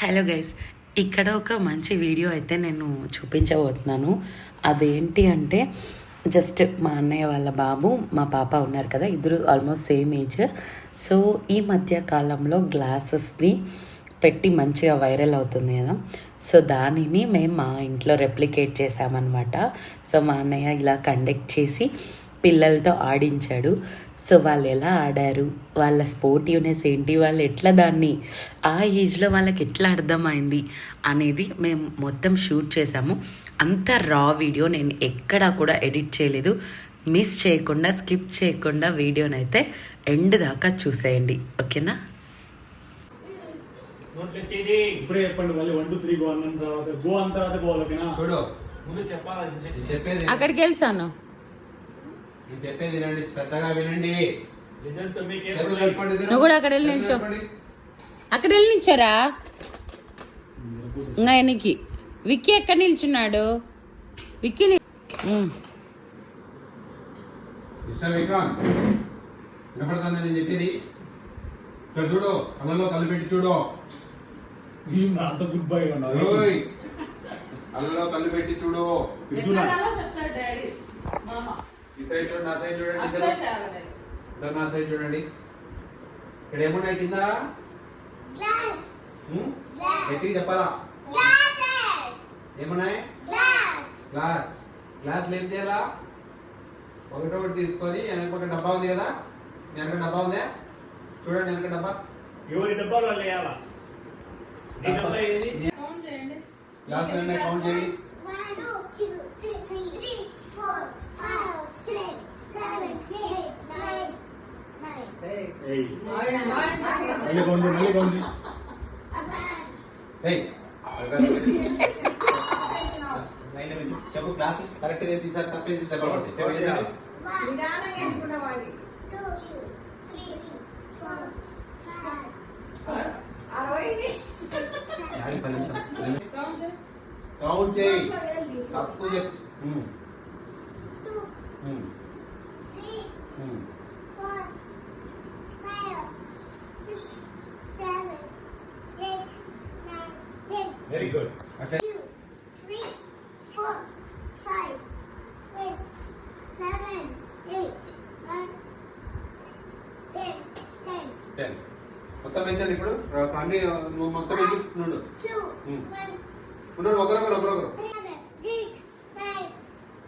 Hello guys, ఇక్కడ ఒక మంచి వీడియో అయితే నేను చూపించబోతున్నాను. అదేంటి అంటే జస్ట్ మా అన్నయ్య వాళ్ళ బాబు మా పాప ఉన్నారు కదా, ఇద్దరు ఆల్మోస్ట్ సేమ్ ఏజ్. సో ఈ మధ్య కాలంలో గ్లాసెస్ని పెట్టి మంచిగా వైరల్ అవుతుంది కదా, సో దానిని మేము మా ఇంట్లో రెప్లికేట్ చేసామన్నమాట. సో మా అన్నయ్య ఇలా కండక్ట్ చేసి పిల్లలతో ఆడించాడు. సో వాళ్ళు ఎలా ఆడారు, వాళ్ళ స్పోర్టివ్నెస్ ఏంటి, వాళ్ళు ఎట్లా దాన్ని ఆ ఏజ్లో వాళ్ళకి ఎట్లా అర్థమైంది అనేది మేము మొత్తం షూట్ చేసాము. అంత రా వీడియో నేను ఎక్కడా కూడా ఎడిట్ చేయలేదు. మిస్ చేయకుండా, స్కిప్ చేయకుండా వీడియోని అయితే ఎండ్ దాకా చూసేయండి, ఓకేనా? ఇప్పుడే చెప్పండి, మళ్ళీ 1 2 3 గో అన్న తర్వాత గో అన్న తర్వాత పోవాలి, ఓకేనా? చూడు, ముందు చెప్పాలి చెప్పేది అక్కడికి వెళ్తాను. చెప్పేది వినండి, శ్రద్ధగా వినండి. రిజల్ట్ మీకు చేతులు కలుపుకోండి, ఇద్దరు. నువ్వు కూడా అక్కడ వెళ్ళి నిల్చో. కలుపుకోండి. అక్కడ వెళ్ళి నిల్చోరా. ఇంకా ఆయనకి విక్కీ ఎక్కడ నిల్చున్నాడు? విక్కీ మిస్టర్ విక్రాంత్, వినపడుతుందా నేను చెప్పేది? ఇక్కడ చూడు, కళ్ళలో కళ్ళు పెట్టి చూడు. అంత గుడ్ బై ఉన్నారు. ఓయ్, కళ్ళలో కళ్ళు పెట్టి చూడు. ఈ సైడ్ చూడండి, నా సైడ్ చూడండి, ఇద్దరు నా సైడ్ చూడండి. ఇక్కడ ఏమున్నాయి కింద? గట్టిగా చెప్పాలా? ఏమున్నాయి? గ్లాస్. గ్లాసులు ఏం చేయాలా? ఒకటొకటి తీసుకొని వెనక ఒక డబ్బా ఉంది కదా, వెనక డబ్బా ఉందా? చూడండి, వెనక డబ్బా. ఎవరి డబ్బాలు వాళ్ళు వేయాలా? నీ డబ్బా ఏది? గ్లాసులు ఉన్నాయి, కౌంట్ చేయండి. 1 2 3 4 5 6 7 8 9 మళ్ళీ కొండి. ఏయ్, చెప్పు, గ్లాస్ కరెక్ట్ గా తీసారు, తప్పేసి దెబ్బ పడతాయి. చెప్పు, ఏం చేయాలి? 1 2 3 4 కౌంట్ చేయి. తప్పు చెప్పు. 2 3 4 5 6 7 8 9 10 వెరీ గుడ్. 2 3 4 5 6 7 8 9 10 10. మొత్తం పెంచండి. ఇప్పుడు పండి నువ్వు మొత్తం పెంచి నుండు. 2 1 ఉండరు, ఒకరొకరు. 7 8 9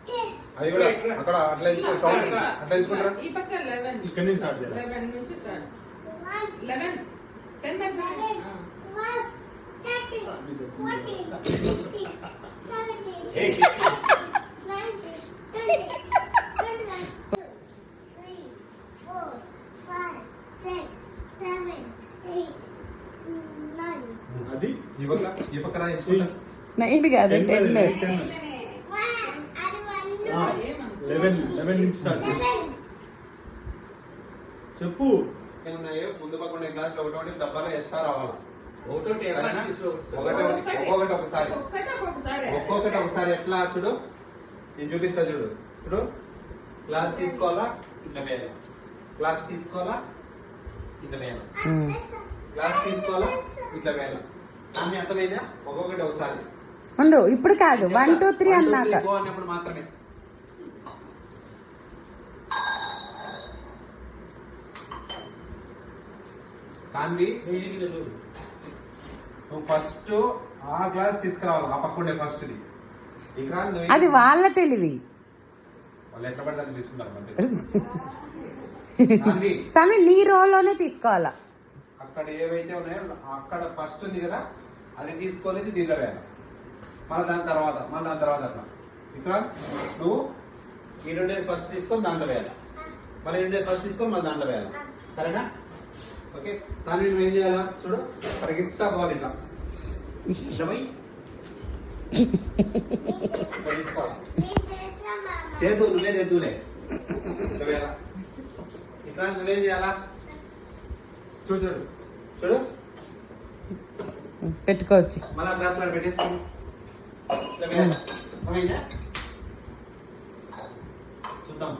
10 అది కూడా అక్కడ అట్లా ఎంచుకుంటారు, కౌంట్ అట్లా ఎంచుకుంటారా? ఈ పక్క 11 ఇక్కడ నుంచి స్టార్ట్ చేయాలి. 11 నుంచి స్టార్ట్. 1 11 10 దాకా. 12 13 14 15 17 ఏయ్, 19 20 21 3 4 5 6 7 8 9 అది ఈ పక్కన ఎంచుకుంటారు. 9 కాదు 10. 11 నుంచి స్టార్ట్ చేయాలి. చెప్పు. ఏమున్నాయో ముందు పక్కన గ్లాసులు ఒకటి డబ్బాలో వేస్తా రావాలా? ఒకటోటి ఎలా తీసుకోవచ్చు? ఒక్కొక్కటి ఒకసారి. ఒక్కొక్కటి ఒకసారి. ఎట్లా చూడు, నేను చూపిస్తా చూడు. ఇప్పుడు గ్లాస్ తీసుకోవాలా, ఇట్లా వేయాలి. గ్లాస్ తీసుకోవాలా, ఇట్లా వేయాలి. గ్లాస్ తీసుకోవాలా, ఇట్లా వేయాలి. అన్ని అర్థమైందా? ఒక్కొక్కటి ఒకసారి ఉండు, ఇప్పుడు కాదు. 1 2 3 అన్నాక అన్నప్పుడు మాత్రమే. సాన్వి, నువ్వు ఫస్ట్ ఆ గ్లాస్ తీసుకురావాలి, ఆ పక్కుండే ఫస్ట్ ది. అది వాళ్ళ తెలివి. వాళ్ళు ఎట్లా పడితే అది తీసుకుంటారు మధ్య. సమీ నీ రోలోనే తీసుకోవాలా. అక్కడ ఏవైతే ఉన్నాయో అక్కడ ఫస్ట్ ఉంది కదా, అది తీసుకొని దీంట్లో వేయాలి. మళ్ళీ దాని తర్వాత అట్లా. ఇక్కడ నువ్వు ఈ రెండేది ఫస్ట్ తీసుకొని దాంట్లో వేయాలి, మళ్ళీ రెండేది ఫస్ట్ తీసుకొని మళ్ళీ దాంట్లో వేయాలి. సరేనా? ఓకే. దాన్ని నువ్వు ఏం చేయాలా చూడు, పరిగెత్తా పోవాలి ఇట్లా. ఇష్టమై తీసుకోవాలి. చేద్దు, నువ్వే చేద్దులే. ఇట్లా వేయాలా. ఇట్లా నువ్వేం చేయాలా చూడు పెట్టుకోవచ్చు. మళ్ళీ గ్లాస్ లో పెట్టేస్తాను. ఇట్లా వేయాలా. అర్థమైందా? చూద్దాం.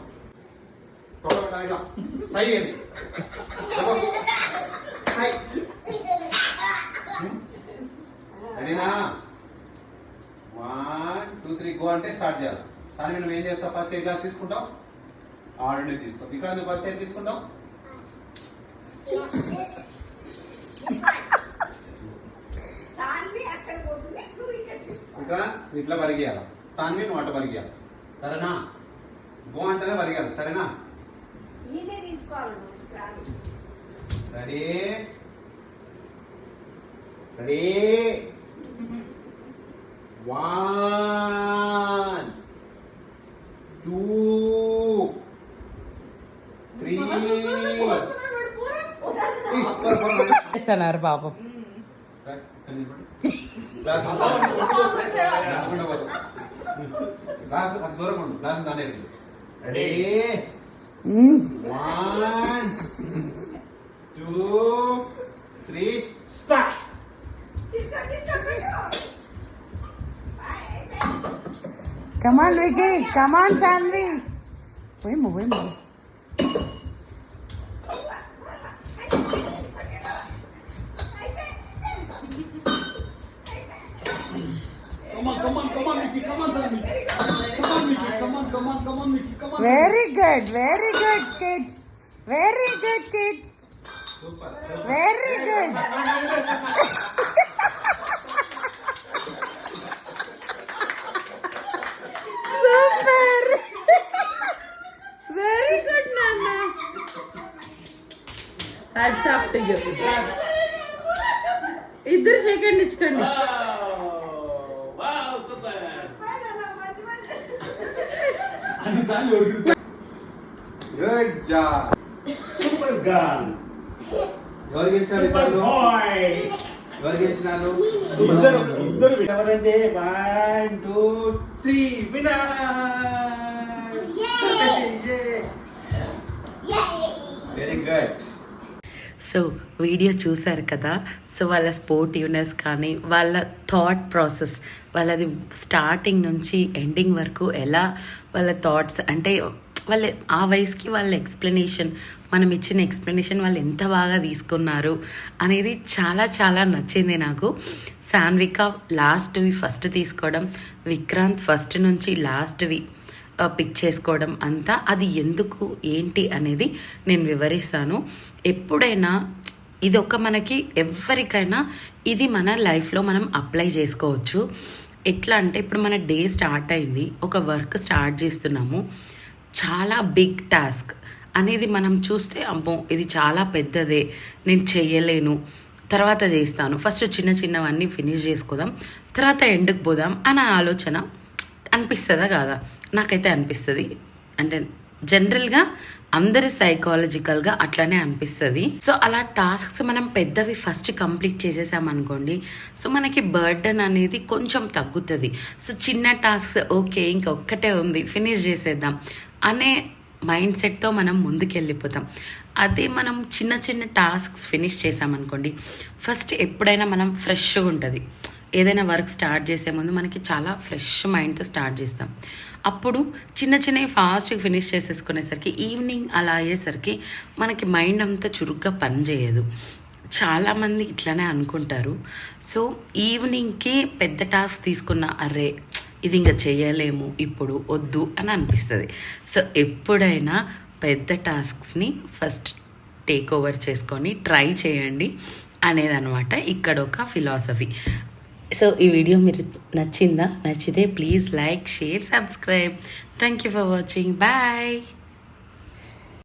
ఇట్లా సై చేయండి. సై. రెడీనా 1 2 3 గో అంటే స్టార్ట్ చేయాలి. సార్ నువ్వు ఏం చేస్తావు? ఫస్ట్ ఏ క్లాస్ తీసుకుంటావు? ఆర్డర్ తీసుకో. ఇక్కడ నువ్వు ఫస్ట్ ఏం తీసుకుంటావు? ఇక్కడ ఇట్లా పరిగెయాలి. సాన్వి నువ్వు అట్ట పరిగెయాలి. సరేనా? గో అంటేనే పరిగెయాలి. సరేనా? రెడీ రెడీ 1 2 3 చేస్తున్నారు పాపం. దూరం ఉండు. గ్లాస్ దాని ready 1 2 3 start. Come on Vicky, come on Saanvi. పోయేమో. Come on, Mickey. Come on, Sanvi. Come on, Mickey. Come on, Mickey. Come on. Very good kids. Very good kids. Super. Very good. Super. Very good, Nana. Hats off to you. ఇద్దరు second ఇచ్చుకోండి. Wow super. అన్నిసార్లు ఎవరికి good job. Super girl. ఎవరు గెలిచారు? Super ఇద్దరు bye. ఎవరు గెలిచినారు? ఇద్దరు ఎవరంటే 1 2 3 winner. Very good. So video చూశారు కదా. సో వాళ్ళ స్పోర్టివ్నెస్ కానీ వాళ్ళ థాట్ ప్రాసెస్, వాళ్ళది స్టార్టింగ్ నుంచి ఎండింగ్ వరకు ఎలా వాళ్ళ థాట్స్ అంటే వాళ్ళ ఆ వయసుకి వాళ్ళ ఎక్స్ప్లెనేషన్, మనం ఇచ్చిన ఎక్స్ప్లెనేషన్ వాళ్ళు ఎంత బాగా తీసుకున్నారు అనేది చాలా చాలా నచ్చింది నాకు. సాన్విక లాస్ట్వి ఫస్ట్ తీసుకోవడం, విక్రాంత్ ఫస్ట్ నుంచి లాస్ట్వి పిక్ చేసుకోవడం అంతా అది ఎందుకు ఏంటి అనేది నేను వివరిస్తాను. ఎప్పుడైనా ఇది ఒక మనకి ఎవరికైనా ఇది మన లైఫ్లో మనం అప్లై చేసుకోవచ్చు. ఎట్లా అంటే ఇప్పుడు మన డే స్టార్ట్ అయింది, ఒక వర్క్ స్టార్ట్ చేస్తున్నాము, చాలా బిగ్ టాస్క్ అనేది మనం చూస్తే అమ్మో ఇది చాలా పెద్దదే, నేను చెయ్యలేను, తర్వాత చేస్తాను, ఫస్ట్ చిన్న చిన్నవన్నీ ఫినిష్ చేసుకోదాం, తర్వాత ఎండ్కి పోదాం అన్న ఆలోచన అనిపిస్తుందా కాదా? నాకైతే అనిపిస్తుంది. అంటే జనరల్గా అందరి సైకాలజికల్గా అట్లనే అనిపిస్తుంది. సో అలా టాస్క్స్ మనం పెద్దవి ఫస్ట్ కంప్లీట్ చేసేసామనుకోండి, సో మనకి బర్డన్ అనేది కొంచెం తగ్గుతుంది. సో చిన్న టాస్క్స్ ఓకే ఇంకొక్కటే ఉంది ఫినిష్ చేసేద్దాం అనే మైండ్ సెట్తో మనం ముందుకెళ్ళిపోతాం. అదే మనం చిన్న చిన్న టాస్క్స్ ఫినిష్ చేసామనుకోండి, ఫస్ట్ ఎప్పుడైనా మనం ఫ్రెష్గా ఉంటుంది. ఏదైనా వర్క్ స్టార్ట్ చేసే ముందు మనకి చాలా ఫ్రెష్ మైండ్తో స్టార్ట్ చేస్తాం. అప్పుడు చిన్న చిన్నవి ఫాస్ట్గా ఫినిష్ చేసేసుకునేసరికి ఈవినింగ్ అలా అయ్యేసరికి మనకి మైండ్ అంతా చురుగ్గా పనిచేయదు. చాలామంది ఇట్లానే అనుకుంటారు. సో ఈవినింగ్కి పెద్ద టాస్క్ తీసుకున్న అరే ఇది ఇంకా చేయలేము ఇప్పుడు వద్దు అని అనిపిస్తుంది. సో ఎప్పుడైనా పెద్ద టాస్క్స్ని ఫస్ట్ టేక్ ఓవర్ చేసుకొని ట్రై చేయండి అనేదన్నమాట ఇక్కడ ఒక ఫిలాసఫీ. సో ఈ వీడియో మీరు నచ్చిందా? నచ్చితే please like, share, subscribe. Thank you for watching. Bye.